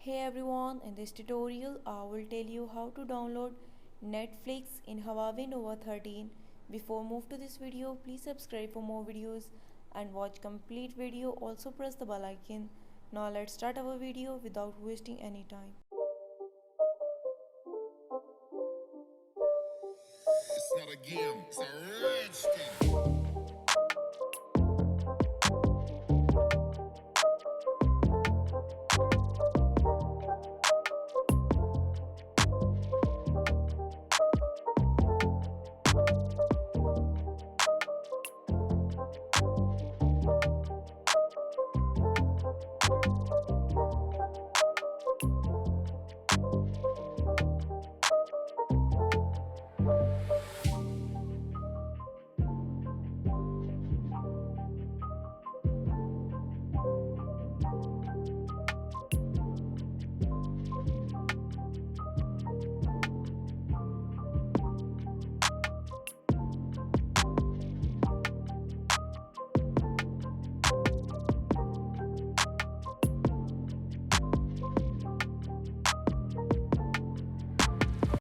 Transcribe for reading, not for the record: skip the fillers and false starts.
Hey everyone, in this tutorial I will tell you how to download Netflix in Huawei Nova 13. Before move to this video, please subscribe for more videos and watch complete video. Also press the bell icon. Now let's start our video without wasting any time. It's not a game, it's a rich thing.